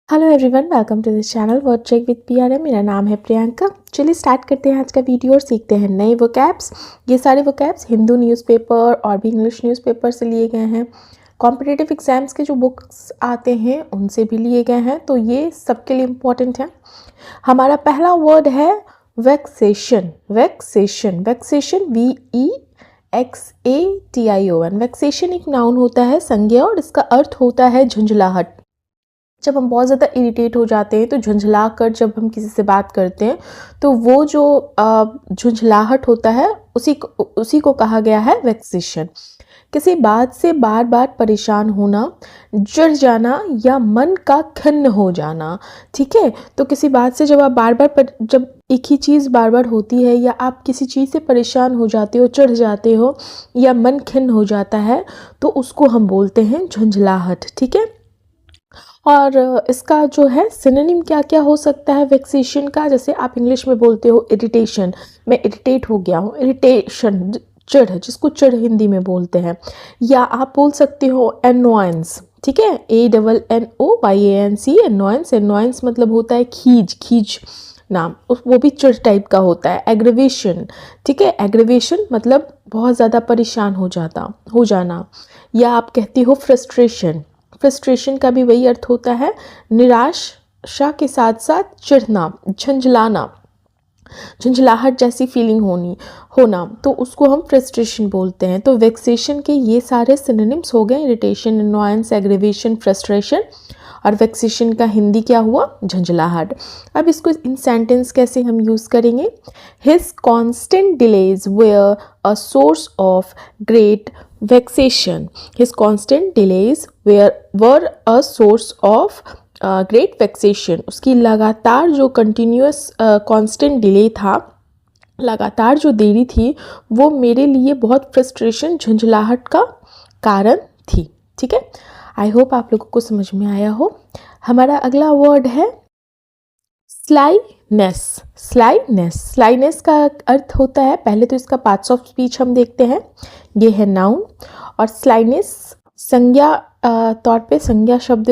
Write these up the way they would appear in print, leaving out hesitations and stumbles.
Hello everyone, welcome to this channel word check with PRM. मेरा नाम है प्रियंका। चलिए स्टार्ट करते हैं आज का वीडियो और सीखते हैं नए वोकैब्स। ये सारे वोकैब्स हिंदू न्यूज़पेपर और भी इंग्लिश न्यूज़पेपर से लिए गए हैं। कॉम्पिटिटिव एग्जाम्स के जो बुक्स आते हैं उनसे भी लिए गए हैं, तो ये सबके लिए इम्पॉर्टेंट है। हमारा पहला वर्ड है vexation. Vexation vexation VEXATION। Vexation एक नाउन होता है, संज्ञा, और इसका अर्थ होता है झुंझलाहट। जब हम बहुत ज़्यादा इरिटेट हो जाते हैं तो झुंझला कर जब हम किसी से बात करते हैं तो वो जो झुंझलाहट होता है उसी को कहा गया है वैक्सेशन। किसी बात से बार बार परेशान होना, जड़ जाना या मन का खिन्न हो जाना। ठीक है, तो किसी बात से जब आप जब एक ही चीज़ बार बार होती है या आप किसी चीज़ से परेशान हो जाते हो, चढ़ जाते हो या मन खिन्न हो जाता है तो उसको हम बोलते हैं झुंझलाहट। ठीक है, और इसका जो है सिनोनिम क्या क्या हो सकता है वैक्सेशन का। जैसे आप इंग्लिश में बोलते हो इरिटेशन, मैं इरिटेट हो गया हूँ। इरिटेशन चिढ़, जिसको चिढ़ हिंदी में बोलते हैं। या आप बोल सकते हो एनोयंस। ठीक है, ANNOYANC, एनोयंस। एनोयंस मतलब होता है खींच नाम, वो भी चिढ़ टाइप का होता है। एग्रीवेशन, ठीक है, एग्रीवेशन मतलब बहुत ज़्यादा परेशान हो जाना। या आप कहते हो फ्रस्ट्रेशन। फ्रस्ट्रेशन का भी वही अर्थ होता है, निराशा के साथ साथ चिढ़ना, झंझलाना, झंझलाहट जैसी फीलिंग होना, तो उसको हम फ्रस्ट्रेशन बोलते हैं। तो वैक्सेशन के ये सारे सिनोनिम्स हो गए, इरिटेशन, अननोयंस, एग्रीवेशन, फ्रस्ट्रेशन। और वैक्सेशन का हिंदी क्या हुआ, झंझलाहट। अब इसको इन सेंटेंस कैसे हम यूज़ करेंगे। His constant delays were a source of great vexation. His constant delays were a source of great vexation. उसकी लगातार जो continuous constant delay था, लगातार जो देरी थी, वो मेरे लिए बहुत फ्रस्ट्रेशन, झुंझलाहट का कारण थी। ठीक है, आई होप आप लोगों को समझ में आया हो। हमारा अगला वर्ड है स्लाइनेस। स्लाइनेस का अर्थ होता है, पहले तो इसका पार्ट्स ऑफ स्पीच हम देखते हैं। ये है नाउन, और स्लाइनेस संज्ञा तौर पे, संज्ञा शब्द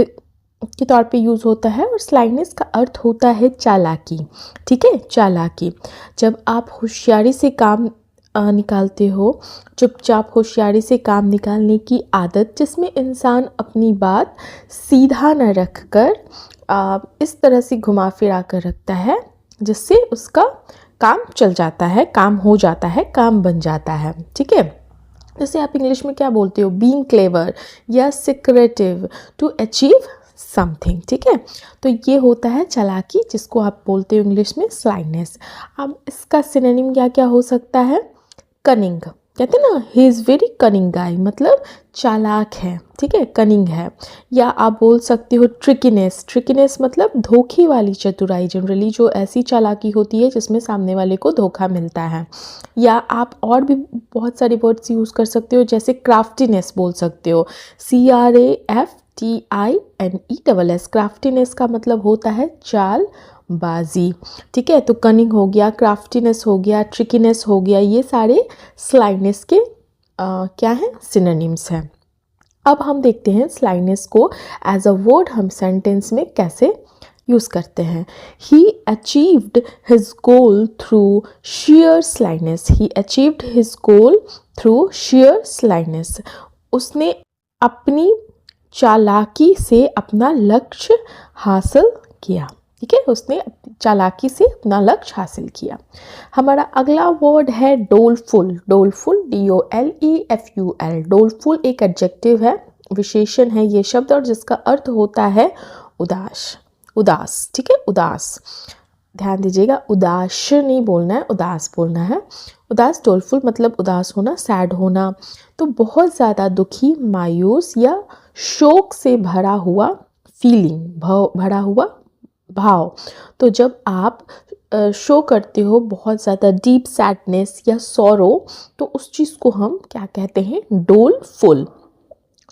के तौर पे यूज़ होता है। और स्लाइनेस का अर्थ होता है चालाकी। ठीक है, चालाकी। जब आप होशियारी से काम निकालते हो, चुपचाप होशियारी से काम निकालने की आदत, जिसमें इंसान अपनी बात सीधा न रख कर इस तरह से घुमा फिरा कर रखता है जिससे उसका काम चल जाता है, काम हो जाता है, काम बन जाता है। ठीक है, जैसे आप इंग्लिश में क्या बोलते हो, बीइंग क्लेवर या सिक्रेटिव टू अचीव समथिंग। ठीक है, तो ये होता है चालाकी, जिसको आप बोलते हो इंग्लिश में स्लाइनेस। अब इसका सिनोनिम क्या क्या हो सकता है। कनिंग, कहते हैं ना, ही इज़ वेरी कनिंग गाय, मतलब चालाक है। ठीक है, कनिंग है। या आप बोल सकते हो ट्रिकीनेस। ट्रिकीनेस मतलब धोखे वाली चतुराई, जनरली जो ऐसी चालाकी होती है जिसमें सामने वाले को धोखा मिलता है। या आप और भी बहुत सारे वर्ड्स यूज़ कर सकते हो, जैसे क्राफ्टीनेस बोल सकते हो, CRAFTINESS। क्राफ्टीनेस का मतलब होता है चाल बाजी। ठीक है, तो कनिंग हो गया, क्राफ्टीनेस हो गया, ट्रिकीनेस हो गया, ये सारे स्लाइनेस के क्या हैं, सिनोनिम्स हैं। अब हम देखते हैं स्लाइनेस को एज अ वर्ड हम सेंटेंस में कैसे यूज़ करते हैं। He achieved his goal through sheer slyness. He achieved his goal through sheer slyness. उसने अपनी चालाकी से अपना लक्ष्य हासिल किया। ठीक है, उसने चालाकी से अपना लक्ष्य हासिल किया। हमारा अगला वर्ड है डोलफुल। डोलफुल, DOLEFUL। डोलफुल एक एडजेक्टिव है, विशेषण है ये शब्द, और जिसका अर्थ होता है उदास। ठीक है, उदास। ध्यान दीजिएगा, उदास नहीं बोलना है, उदास बोलना है। उदास, डोलफुल मतलब उदास होना, सैड होना। तो बहुत ज़्यादा दुखी, मायूस या शोक से भरा हुआ फीलिंग, भरा हुआ भाव। तो जब आप शो करते हो बहुत ज़्यादा डीप सैडनेस या सॉरो, तो उस चीज़ को हम क्या कहते हैं, डोलफुल।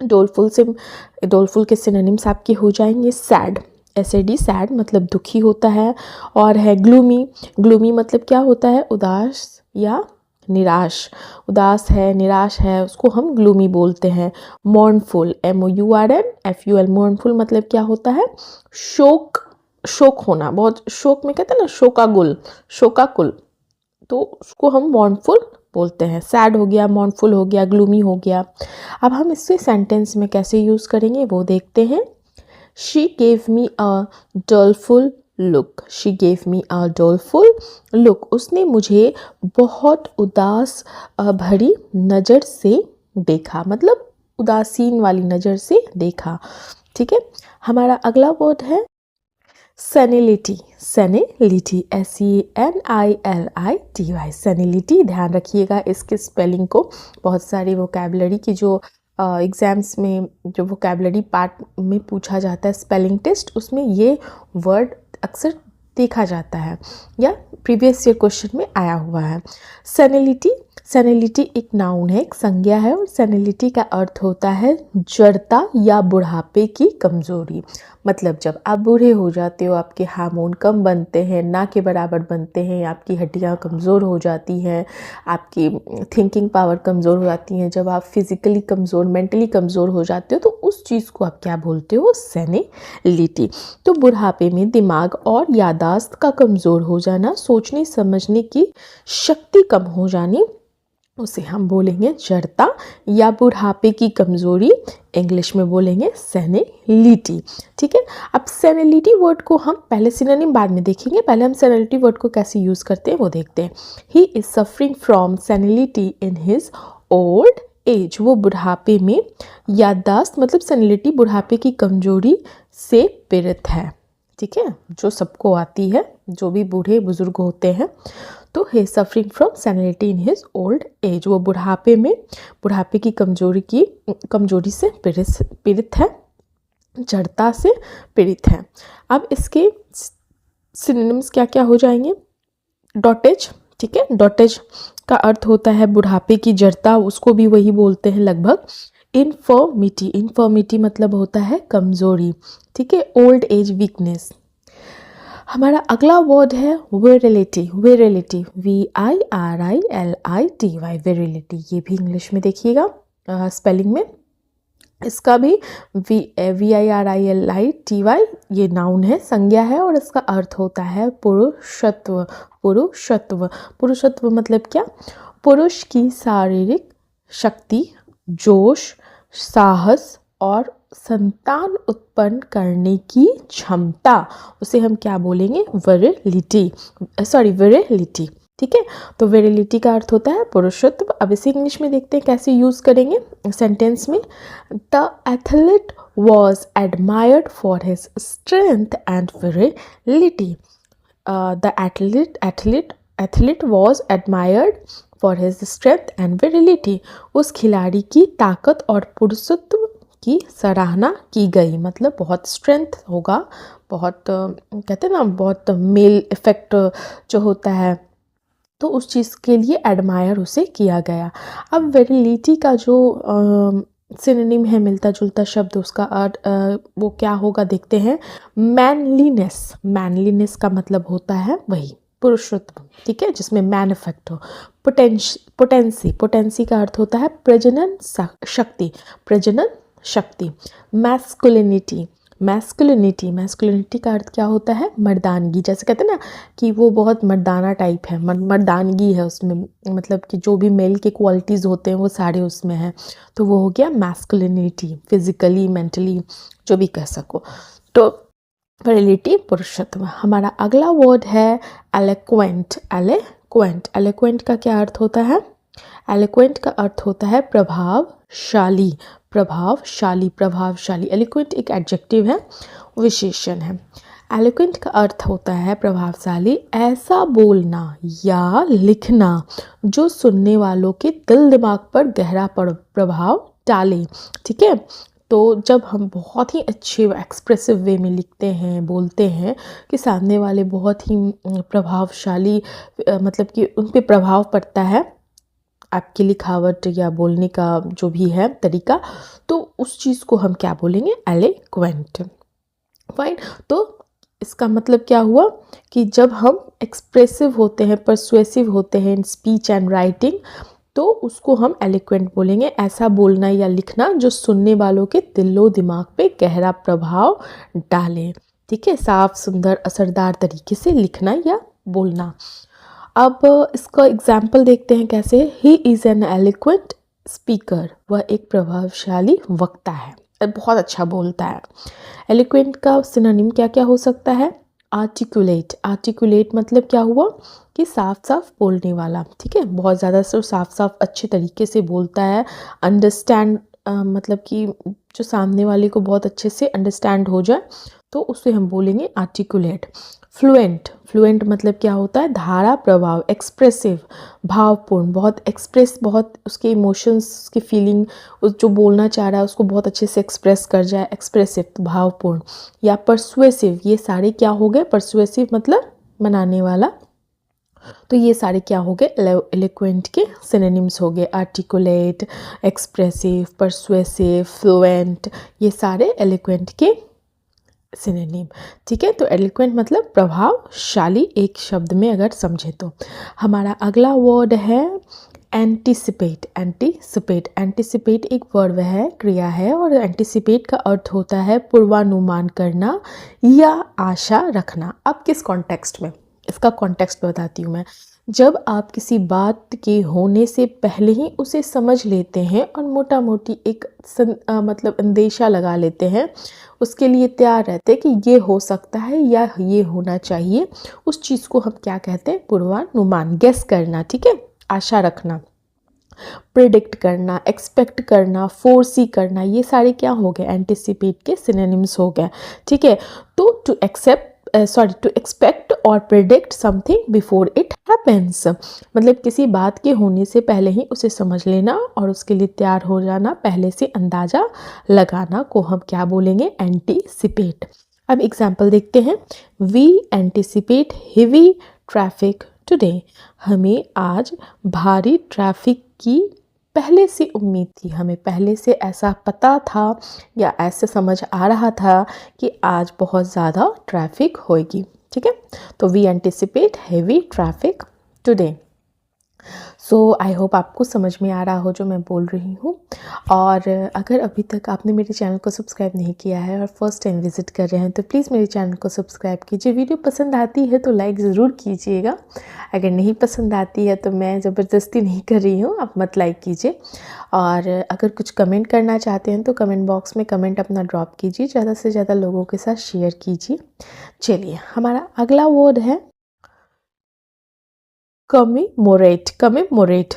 डोलफुल के सिनोनिम्स आपके हो जाएंगे सैड, SAD, सैड मतलब दुखी होता है। और है ग्लूमी। ग्लूमी मतलब क्या होता है, उदास या निराश, उदास है, निराश है, उसको हम ग्लूमी बोलते हैं। मॉर्नफुल, MOURNFUL, मॉर्नफुल मतलब क्या होता है? शोक, शोक होना, बहुत शोक में कहते हैं ना शोकाकुल, शोकाकुल, तो उसको हम मॉर्नफुल बोलते हैं। सैड हो गया, मॉर्नफुल हो गया, ग्लूमी हो गया। अब हम इससे सेंटेंस में कैसे यूज़ करेंगे वो देखते हैं। She gave me a doleful look, she gave me a doleful look, उसने मुझे बहुत उदास भरी नज़र से देखा, मतलब उदासीन वाली नज़र से देखा। ठीक है, हमारा अगला वर्ड है सेनिलिटी, सेनिलिटी, SENILITY, सेनिलिटी। ध्यान रखिएगा इसके स्पेलिंग को, बहुत सारी वोकैबुलरी की जो एग्ज़ाम्स में जो वोकैबुलरी पार्ट में पूछा जाता है स्पेलिंग टेस्ट, उसमें ये वर्ड अक्सर देखा जाता है या प्रीवियस ईयर क्वेश्चन में आया हुआ है। सेनिलिटी, सेनिलिटी एक नाउन है, एक संज्ञा है, और सेनिलिटी का अर्थ होता है जड़ता या बुढ़ापे की कमज़ोरी। मतलब जब आप बूढ़े हो जाते हो, आपके हार्मोन कम बनते हैं, ना के बराबर बनते हैं, आपकी हड्डियाँ कमज़ोर हो जाती हैं, आपकी थिंकिंग पावर कमज़ोर हो जाती हैं, जब आप फिज़िकली कमज़ोर, मेंटली कमज़ोर हो जाते हो, तो उस चीज़ को आप क्या बोलते हो? सेनिलिटी। तो बुढ़ापे में दिमाग और यादाश्त का कमज़ोर हो जाना, सोचने समझने की शक्ति कम हो जानी, उसे हम बोलेंगे जड़ता या बुढ़ापे की कमज़ोरी, इंग्लिश में बोलेंगे सेनिलिटी। ठीक है, अब सेनिलिटी वर्ड को हम पहले सिनोनिम बाद में देखेंगे, पहले हम सेनिलिटी वर्ड को कैसे यूज़ करते हैं वो देखते हैं। He is suffering from senility in his old age, वो बुढ़ापे में याददाश्त मतलब सेनिलिटी बुढ़ापे की कमज़ोरी से पीड़ित है। ठीक है, जो सबको आती है, जो भी बूढ़े बुजुर्ग होते हैं, तो he suffering from senility in his old age, वो बुढ़ापे में बुढ़ापे की कमजोरी से पीड़ित है, जड़ता से पीड़ित है। अब इसके सिनोनिम्स क्या क्या हो जाएंगे? डॉटेज, ठीक है, डॉटेज का अर्थ होता है बुढ़ापे की जड़ता, उसको भी वही बोलते हैं लगभग। इनफर्मिटी, इनफर्मिटी मतलब होता है कमजोरी। ठीक है, ओल्ड एज वीकनेस। हमारा अगला वर्ड है विरिलिटी, विरिलिटी, VIRILITY, विरिलिटी। ये भी इंग्लिश में देखिएगा स्पेलिंग में, इसका भी VIRILITY, ये नाउन है, संज्ञा है, और इसका अर्थ होता है पुरुषत्व, पुरुषत्व, पुरुषत्व मतलब क्या? पुरुष की शारीरिक शक्ति, जोश, साहस और संतान उत्पन्न करने की क्षमता, उसे हम क्या बोलेंगे? Virility, virility. ठीक है, तो विरिलिटी का अर्थ होता है पुरुषत्व। अब इसे इंग्लिश में देखते हैं कैसे यूज़ करेंगे सेंटेंस में। The athlete was admired for his strength and virility, the athlete was admired for his strength and virility, उस खिलाड़ी की ताकत और पुरुषत्व की सराहना की गई, मतलब बहुत स्ट्रेंथ होगा, बहुत कहते हैं ना, बहुत मेल इफेक्ट जो होता है, तो उस चीज़ के लिए एडमायर उसे किया गया। अब विरिलिटी का जो सिनोनिम है, मिलता जुलता शब्द, उसका अर्थ वो क्या होगा देखते हैं। मैनलीनेस, मैनलीनेस का मतलब होता है वही पुरुषत्व, ठीक है, जिसमें मैन इफेक्ट हो। पोटेंसी, पोटेंसी का अर्थ होता है प्रजनन शक्ति, प्रजनन शक्ति। मैस्कुलिनिटी, मैस्कुलिनिटी, मैस्कुलिनिटी का अर्थ क्या होता है? मर्दानगी, जैसे कहते हैं ना कि वो बहुत मर्दाना टाइप है, मर्दानगी है उसमें, मतलब कि जो भी मेल के क्वालिटीज़ होते हैं वो सारे उसमें हैं, तो वो हो गया मैस्कुलिनिटी, फिजिकली, मेंटली, जो भी कह सको। तो विरिलिटी, पुरुषत्व। हमारा अगला वर्ड है एलोक्वेंट, एलोक्वेंट, एलोक्वेंट का क्या अर्थ होता है? एलोक्वेंट का अर्थ होता है प्रभावशाली, प्रभावशाली, प्रभावशाली। एलोक्वेंट एक एडजेक्टिव है, विशेषण है। एलोक्वेंट का अर्थ होता है प्रभावशाली, ऐसा बोलना या लिखना जो सुनने वालों के दिल दिमाग पर गहरा प्रभाव डाले। ठीक है, तो जब हम बहुत ही अच्छे एक्सप्रेसिव वे में लिखते हैं, बोलते हैं, कि सामने वाले बहुत ही प्रभावशाली, मतलब कि उन पे प्रभाव पड़ता है आपकी लिखावट या बोलने का जो भी है तरीका, तो उस चीज़ को हम क्या बोलेंगे? एलोक्वेंट। फाइन, तो इसका मतलब क्या हुआ कि जब हम एक्सप्रेसिव होते हैं, परसुएसिव होते हैं इन स्पीच एंड राइटिंग, तो उसको हम एलिक्वेंट बोलेंगे। ऐसा बोलना या लिखना जो सुनने वालों के दिलो दिमाग पे गहरा प्रभाव डाले। ठीक है, साफ, सुंदर, असरदार तरीके से लिखना या बोलना। अब इसका एग्जाम्पल देखते हैं कैसे। He is an eloquent speaker, वह एक प्रभावशाली वक्ता है, बहुत अच्छा बोलता है। एलिक्वेंट का सिनोनिम क्या क्या हो सकता है? आर्टिकुलेट। आर्टिकुलेट मतलब क्या हुआ कि साफ साफ बोलने वाला। ठीक है, बहुत ज़्यादा साफ साफ अच्छे तरीके से बोलता है। अंडरस्टैंड मतलब कि जो सामने वाले को बहुत अच्छे से अंडरस्टैंड हो जाए, तो उसे हम बोलेंगे आर्टिकुलेट। फ्लुएंट। फ्लुएंट मतलब क्या होता है? धारा प्रवाह, एक्सप्रेसिव, भावपूर्ण, बहुत एक्सप्रेस, बहुत उसके इमोशंस, उसकी फीलिंग, उस जो बोलना चाह रहा है उसको बहुत अच्छे से एक्सप्रेस कर जाए, एक्सप्रेसिव, तो भावपूर्ण। या परसुएसिव, ये सारे क्या हो गए? परसुएसिव मतलब मनाने वाला। तो ये सारे क्या हो गए? एलोक्वेंट के सिनोनिम्स हो गए। आर्टिकुलेट, एक्सप्रेसिव, परसुएसिव, फ्लुएंट, ये सारे एलोक्वेंट के सिनोनिम। ठीक है, तो एलोक्वेंट मतलब प्रभावशाली, एक शब्द में अगर समझे तो। हमारा अगला वर्ड है एंटीसिपेट। एंटीसिपेट, एंटीसिपेट एक वर्ब है, क्रिया है, और एंटीसिपेट का अर्थ होता है पूर्वानुमान करना या आशा रखना। अब किस कॉन्टेक्स्ट में? इसका कॉन्टेक्स्ट बताती हूँ मैं। जब आप किसी बात के होने से पहले ही उसे समझ लेते हैं और मोटा मोटी एक मतलब अंदेशा लगा लेते हैं, उसके लिए तैयार रहते हैं कि ये हो सकता है या ये होना चाहिए, उस चीज़ को हम क्या कहते हैं? पूर्वानुमान, गेस करना। ठीक है, आशा रखना, प्रिडिक्ट करना, एक्सपेक्ट करना, फोरसी करना, ये सारे क्या हो गए? एंटिसिपेट के सिनोनिम्स हो गए। ठीक है, तो टू एक्सपेक्ट और predict something before it happens, मतलब किसी बात के होने से पहले ही उसे समझ लेना और उसके लिए तैयार हो जाना, पहले से अंदाजा लगाना को हम क्या बोलेंगे? एंटीसिपेट। अब एग्जाम्पल देखते हैं। We anticipate heavy traffic today, हमें आज भारी ट्रैफिक की पहले से उम्मीद थी, हमें पहले से ऐसा पता था या ऐसे समझ आ रहा था कि आज बहुत ज़्यादा ट्रैफिक होएगी। ठीक है, तो we anticipate heavy traffic today. So I hope आपको समझ में आ रहा हो जो मैं बोल रही हूँ। और अगर अभी तक आपने मेरे चैनल को सब्सक्राइब नहीं किया है और फर्स्ट टाइम विज़िट कर रहे हैं तो प्लीज़ मेरे चैनल को सब्सक्राइब कीजिए। वीडियो पसंद आती है तो लाइक ज़रूर कीजिएगा। अगर नहीं पसंद आती है तो मैं ज़बरदस्ती नहीं कर रही हूँ, आप मत लाइक कीजिए। और अगर कुछ कमेंट करना चाहते हैं तो कमेंट बॉक्स में कमेंट अपना ड्रॉप कीजिए, ज़्यादा से ज़्यादा लोगों के साथ शेयर कीजिए। चलिए, हमारा अगला वर्ड है कमेमोरेट। Commemorate,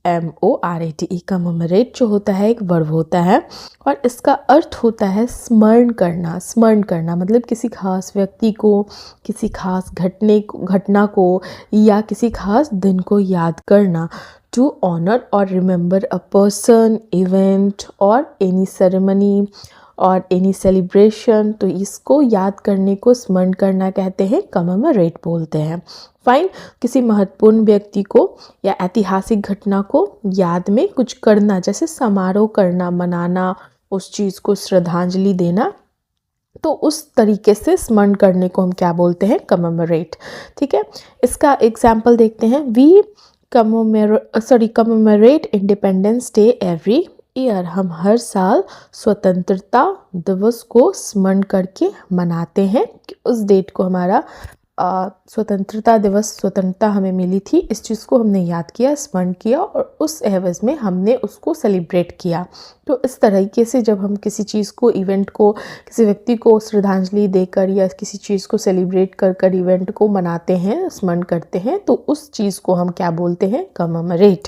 COMMEMORATE। कमेमोरेट जो होता है एक वर्ब होता है और इसका अर्थ होता है स्मरण करना। स्मरण करना मतलब किसी खास व्यक्ति को, किसी खास घटना को या किसी खास दिन को याद करना। टू ऑनर और रिमेंबर अ पर्सन, इवेंट और एनी सेरेमनी और एनी सेलिब्रेशन, तो इसको याद करने को स्मरण करना कहते हैं, कमेमोरेट बोलते हैं। फाइन, किसी महत्वपूर्ण व्यक्ति को या ऐतिहासिक घटना को याद में कुछ करना, जैसे समारोह करना, मनाना, उस चीज़ को श्रद्धांजलि देना, तो उस तरीके से स्मरण करने को हम क्या बोलते हैं? कमेमोरेट। ठीक है, इसका एग्जाम्पल देखते हैं। We commemorate Independence Day every year, हम हर साल स्वतंत्रता दिवस को स्मरण करके मनाते हैं कि उस डेट को हमारा स्वतंत्रता दिवस, स्वतंत्रता हमें मिली थी, इस चीज़ को हमने याद किया, स्मरण किया और उस एवज में हमने उसको सेलिब्रेट किया। तो इस तरीके से जब हम किसी चीज़ को, इवेंट को, किसी व्यक्ति को श्रद्धांजलि देकर या किसी चीज़ को सेलिब्रेट कर कर इवेंट को मनाते हैं, स्मरण करते हैं, तो उस चीज़ को हम क्या बोलते हैं? कमेमोरेट।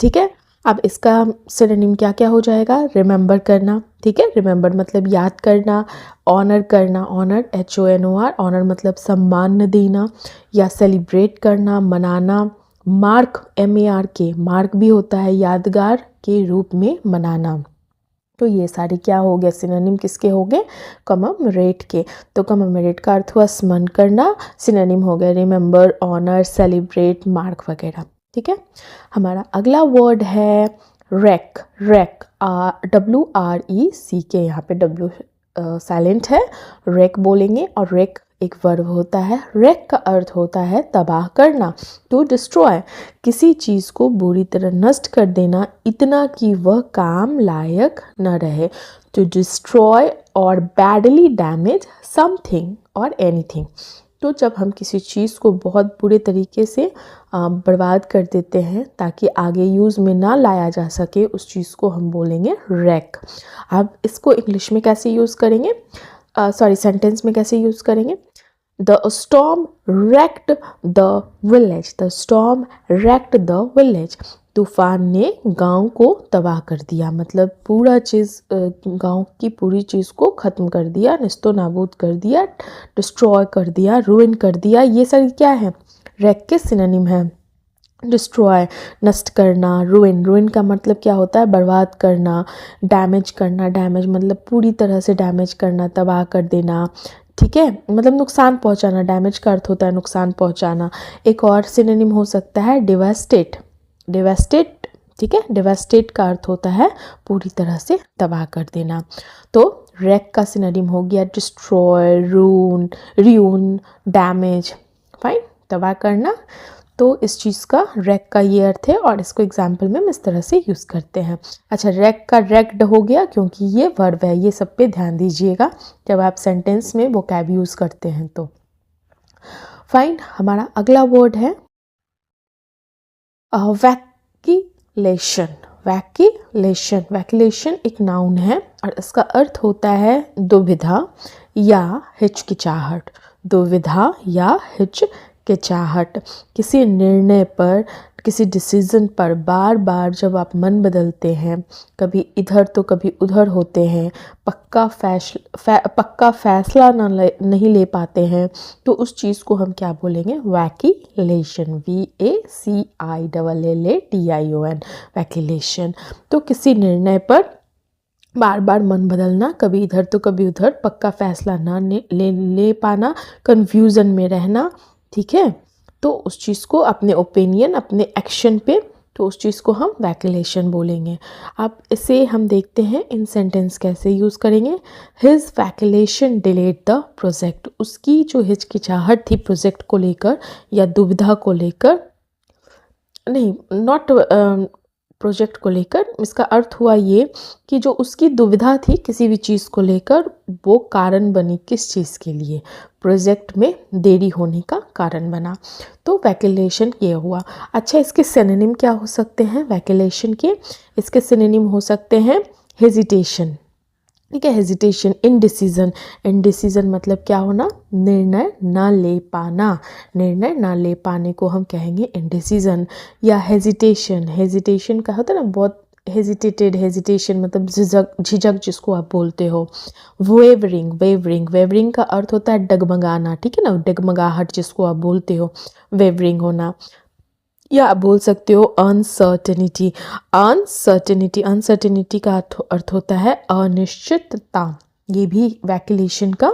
ठीक है, अब इसका सिनोनिम क्या क्या हो जाएगा? रिमेंबर करना। ठीक है, रिमेंबर मतलब याद करना। ऑनर करना, ऑनर HONOR, ऑनर मतलब सम्मान देना या सेलिब्रेट करना, मनाना। मार्क MARK, मार्क भी होता है यादगार के रूप में मनाना। तो ये सारे क्या हो गए? सिनोनिम किसके हो गए? कमेमोरेट के। तो कमेमोरेट का अर्थ हुआ स्मरण करना, सिनोनिम हो गए रिमेंबर, ऑनर, सेलिब्रेट, मार्क वगैरह। ठीक है, हमारा अगला वर्ड है रैक। रैक, WRECK, यहाँ पे W साइलेंट है, रेक बोलेंगे। और रेक एक वर्ब होता है। रेक का अर्थ होता है तबाह करना, टू डिस्ट्रॉय, किसी चीज़ को बुरी तरह नष्ट कर देना, इतना कि वह काम लायक न रहे। टू डिस्ट्रॉय और बैडली डैमेज समथिंग और एनीथिंग। तो जब हम किसी चीज़ को बहुत बुरे तरीके से बर्बाद कर देते हैं ताकि आगे यूज़ में ना लाया जा सके, उस चीज़ को हम बोलेंगे रैक। अब इसको इंग्लिश में कैसे यूज़ करेंगे, सेंटेंस में कैसे यूज़ करेंगे? The storm raked the village, the storm raked the village. तूफान ने गांव को तबाह कर दिया, मतलब पूरा चीज़, गांव की पूरी चीज़ को ख़त्म कर दिया, निस्तो नाबूद कर दिया, डिस्ट्रॉय कर दिया, रूइन कर दिया। ये सारी क्या है? रैक के सिनोनिम है। डिस्ट्रॉय नष्ट करना, रूइन, रूइन का मतलब क्या होता है? बर्बाद करना। डैमेज करना, डैमेज मतलब पूरी तरह से डैमेज करना, तबाह कर देना, ठीक है, मतलब नुकसान पहुंचाना। डैमेज का अर्थ होता है नुकसान पहुंचाना। एक और सिनोनिम हो सकता है डिवास्टेट, डिवास्टेट, ठीक है, डिवास्टेट का अर्थ होता है पूरी तरह से तबाह कर देना। तो रैक का सिनोनिम हो गया डिस्ट्रॉय, र्यून, डैमेज, फाइन, तबाह करना। तो इस चीज़ का रैक का ये अर्थ है और इसको एग्जाम्पल में हम इस तरह से यूज़ करते हैं। अच्छा, रैक का रैक्ड हो गया क्योंकि ये वर्ब है, ये सब पे ध्यान दीजिएगा जब आप सेंटेंस में वोकैब यूज़ करते हैं तो। फाइन, हमारा अगला वर्ड है वैक्यूलेशन। वैक्यूलेशन, वैक्यूलेशन एक नाउन है और इसका अर्थ होता है दुविधा या हिचकिचाहट। दुविधा या हिचकिचाहट, किसी निर्णय पर, किसी डिसीज़न पर बार बार जब आप मन बदलते हैं, कभी इधर तो कभी उधर होते हैं, पक्का फैसला नहीं ले पाते हैं, तो उस चीज़ को हम क्या बोलेंगे? वैक्यूलेशन, VACILLATION, वैक्यूलेशन। तो किसी निर्णय पर बार बार मन बदलना, कभी इधर तो कभी उधर, पक्का फैसला ना ले पाना, कन्फ्यूज़न में रहना, ठीक है, तो उस चीज़ को, अपने ओपिनियन, अपने एक्शन पे, तो उस चीज़ को हम वैक्यूलेशन बोलेंगे। अब इसे हम देखते हैं इन सेंटेंस कैसे यूज़ करेंगे। हिज वैक्यूलेशन डिलेड द प्रोजेक्ट, उसकी जो हिचकिचाहट थी प्रोजेक्ट को लेकर या दुविधा को लेकर, नहीं, नॉट प्रोजेक्ट को लेकर, इसका अर्थ हुआ ये कि जो उसकी दुविधा थी किसी भी चीज़ को लेकर, वो कारण बनी किस चीज़ के लिए? प्रोजेक्ट में देरी होने का कारण बना। तो वैक्यूलेशन ये हुआ। अच्छा, इसके सिनोनिम क्या हो सकते हैं वैक्यूलेशन के? इसके सिनोनिम हो सकते हैं हेजिटेशन, ठीक है, हेजिटेशन, इनडिसीजन। इनडिसीजन मतलब क्या होना? निर्णय ना ले पाना। निर्णय ना ले पाने को हम कहेंगे इनडिसीजन। या हेजिटेशन, हेजिटेशन का होता है ना, बहुत हेजिटेटेड, हेजिटेशन मतलब झिझक जिसको आप बोलते हो। वेवरिंग, वेवरिंग, वेवरिंग का अर्थ होता है डगमगाना, ठीक है ना, डगमगाहट जिसको आप बोलते हो, वेवरिंग होना। या आप बोल सकते हो अनसर्टेनिटी, अनसर्टेनिटी, अनसर्टेनिटी का अर्थ होता है अनिश्चितता। ये भी वैक्यूलेशन का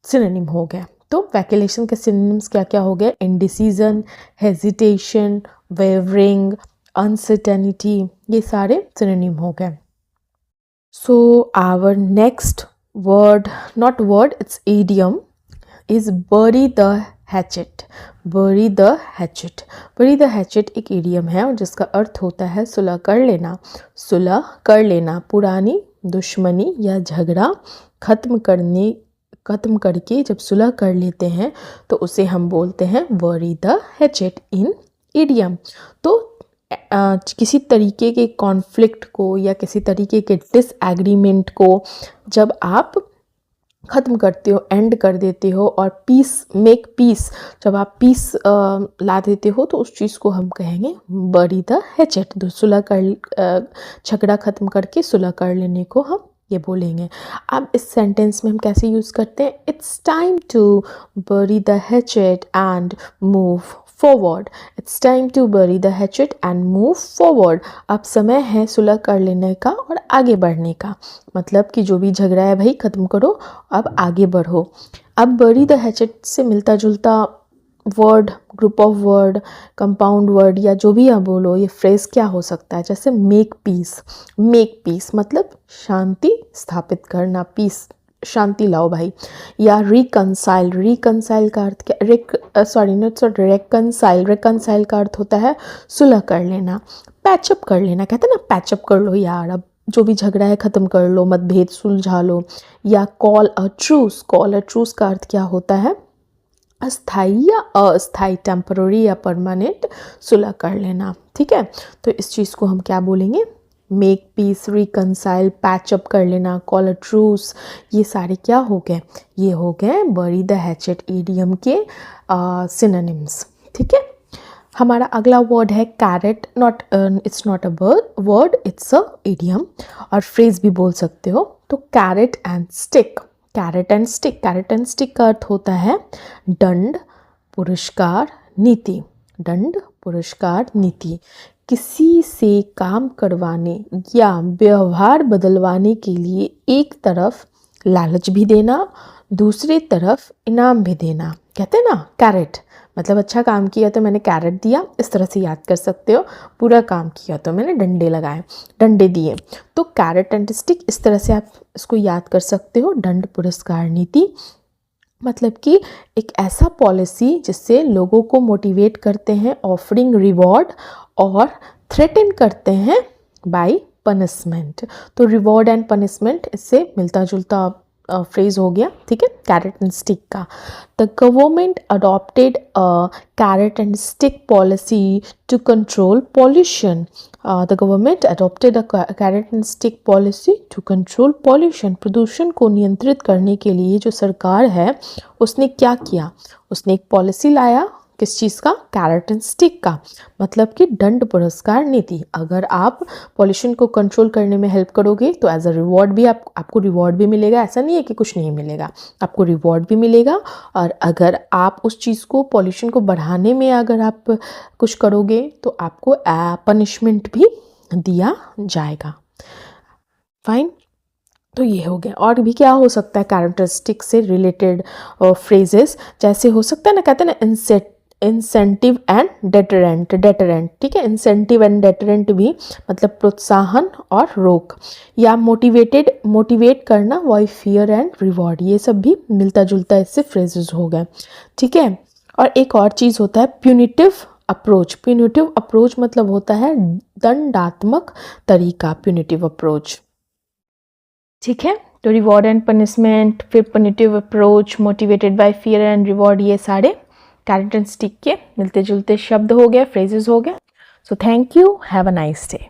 सिनोनिम हो गया। तो वैक्यूलेशन के सिनोनिम्स क्या क्या हो गए? इंडिसीजन, हेजिटेशन, वेवरिंग, अनसर्टेनिटी, ये सारे सिनोनिम हो गए। So our next word, not word, it's idiom, is bury the hatchet। bury the hatchet, bury the hatchet एक इडियम है और जिसका अर्थ होता है सुलह कर लेना। सुलह कर लेना, पुरानी दुश्मनी या झगड़ा खत्म करके जब सुलह कर लेते हैं तो उसे हम बोलते हैं bury the hatchet in idiom. तो किसी तरीके के कॉन्फ्लिक्ट को या किसी तरीके के डिसएग्रीमेंट को जब आप ख़त्म करते हो, एंड कर देते हो, और पीस, मेक पीस, जब आप पीस ला देते हो तो उस चीज़ को हम कहेंगे bury the hatchet। सुलह कर, झगड़ा ख़त्म करके सुलह कर लेने को हम ये बोलेंगे। अब इस सेंटेंस में हम कैसे यूज़ करते हैं? It's time to bury the hatchet and move forward। It's time to bury the hatchet and move forward। अब समय है सुलह कर लेने का और आगे बढ़ने का, मतलब कि जो भी झगड़ा है भाई ख़त्म करो, अब आगे बढ़ो। अब bury the hatchet से मिलता जुलता word, group of word, compound word या जो भी आप बोलो, ये फ्रेज क्या हो सकता है? जैसे मेक पीस मतलब शांति स्थापित करना, पीस शांति लाओ भाई। या रिकंसाइल का अर्थ क्या? रिकंसाइल का अर्थ होता है सुलह कर लेना, पैचअप कर लेना, कहते हैं ना पैचअप कर लो यार, अब जो भी झगड़ा है ख़त्म कर लो, मतभेद सुलझा लो। या कॉल अ ट्रूस का अर्थ क्या होता है? अस्थाई या अस्थाई, टेम्पररी या परमानेंट सुलह कर लेना, ठीक है। तो इस चीज़ को हम क्या बोलेंगे? मेक पीस, रिकंसाइल, पैचअप कर लेना, कॉल अ ट्रूस, ये सारे क्या हो गए? ये हो गए बरी द हैचेट ईडियम के सिनोनिम्स, ठीक है। हमारा अगला वर्ड है carrot, it's not a word, it's a idiom और फ्रेज भी बोल सकते हो। तो कैरेट एंड स्टिक का अर्थ होता है दंड, पुरस्कार, नीति। दंड, पुरस्कार, नीति। किसी से काम करवाने या व्यवहार बदलवाने के लिए एक तरफ लालच भी देना, दूसरी तरफ इनाम भी देना, कहते हैं ना कैरेट। मतलब अच्छा काम किया तो मैंने कैरेट दिया, इस तरह से याद कर सकते हो। पूरा काम किया तो मैंने डंडे दिए। तो कैरेट एंड स्टिक, इस तरह से आप इसको याद कर सकते हो। दंड, पुरस्कार, नीति मतलब कि एक ऐसा पॉलिसी जिससे लोगों को मोटिवेट करते हैं ऑफरिंग रिवॉर्ड, और थ्रेटन करते हैं बाय पनिशमेंट। तो रिवॉर्ड एंड पनिशमेंट इससे मिलता जुलता फ्रेज हो गया, ठीक है, कैरेट एंड स्टिक का। The government adopted a carrot and stick policy to control pollution. The government adopted a carrot and stick policy to control pollution. प्रदूषण को नियंत्रित करने के लिए जो सरकार है उसने क्या किया? उसने एक पॉलिसी लाया, किस चीज़ का? कैरेट एंड स्टिक का, मतलब कि दंड, पुरस्कार, नीति। अगर आप पॉल्यूशन को कंट्रोल करने में हेल्प करोगे तो एज अ रिवॉर्ड भी आपको रिवॉर्ड भी मिलेगा। ऐसा नहीं है कि कुछ नहीं मिलेगा, आपको रिवॉर्ड भी मिलेगा। और अगर आप उस चीज़ को, पॉल्यूशन को बढ़ाने में अगर आप कुछ करोगे तो आपको पनिशमेंट भी दिया जाएगा। फाइन, तो ये हो गया। और भी क्या हो सकता है कैरेक्टरिस्टिक से रिलेटेड फ्रेजेस? जैसे हो सकता है ना, कहते हैं ना इंसेंटिव एंड डेटरेंट, ठीक है। इंसेंटिव एंड डेटरेंट भी मतलब प्रोत्साहन और रोक। या मोटिवेट करना, वाई फियर एंड रिवॉर्ड, ये सब भी मिलता जुलता इससे फ्रेजेस हो गए, ठीक है। और एक और चीज़ होता है प्यूनिटिव अप्रोच मतलब होता है दंडात्मक तरीका, प्यूनिटिव अप्रोच, ठीक है। तो रिवॉर्ड एंड पनिशमेंट, फिर punitive approach, motivated by fear and reward, ये सारे कैरेट एंड स्टिक के मिलते जुलते शब्द हो गए, फ्रेजेस हो गए। So thank you, have a nice day.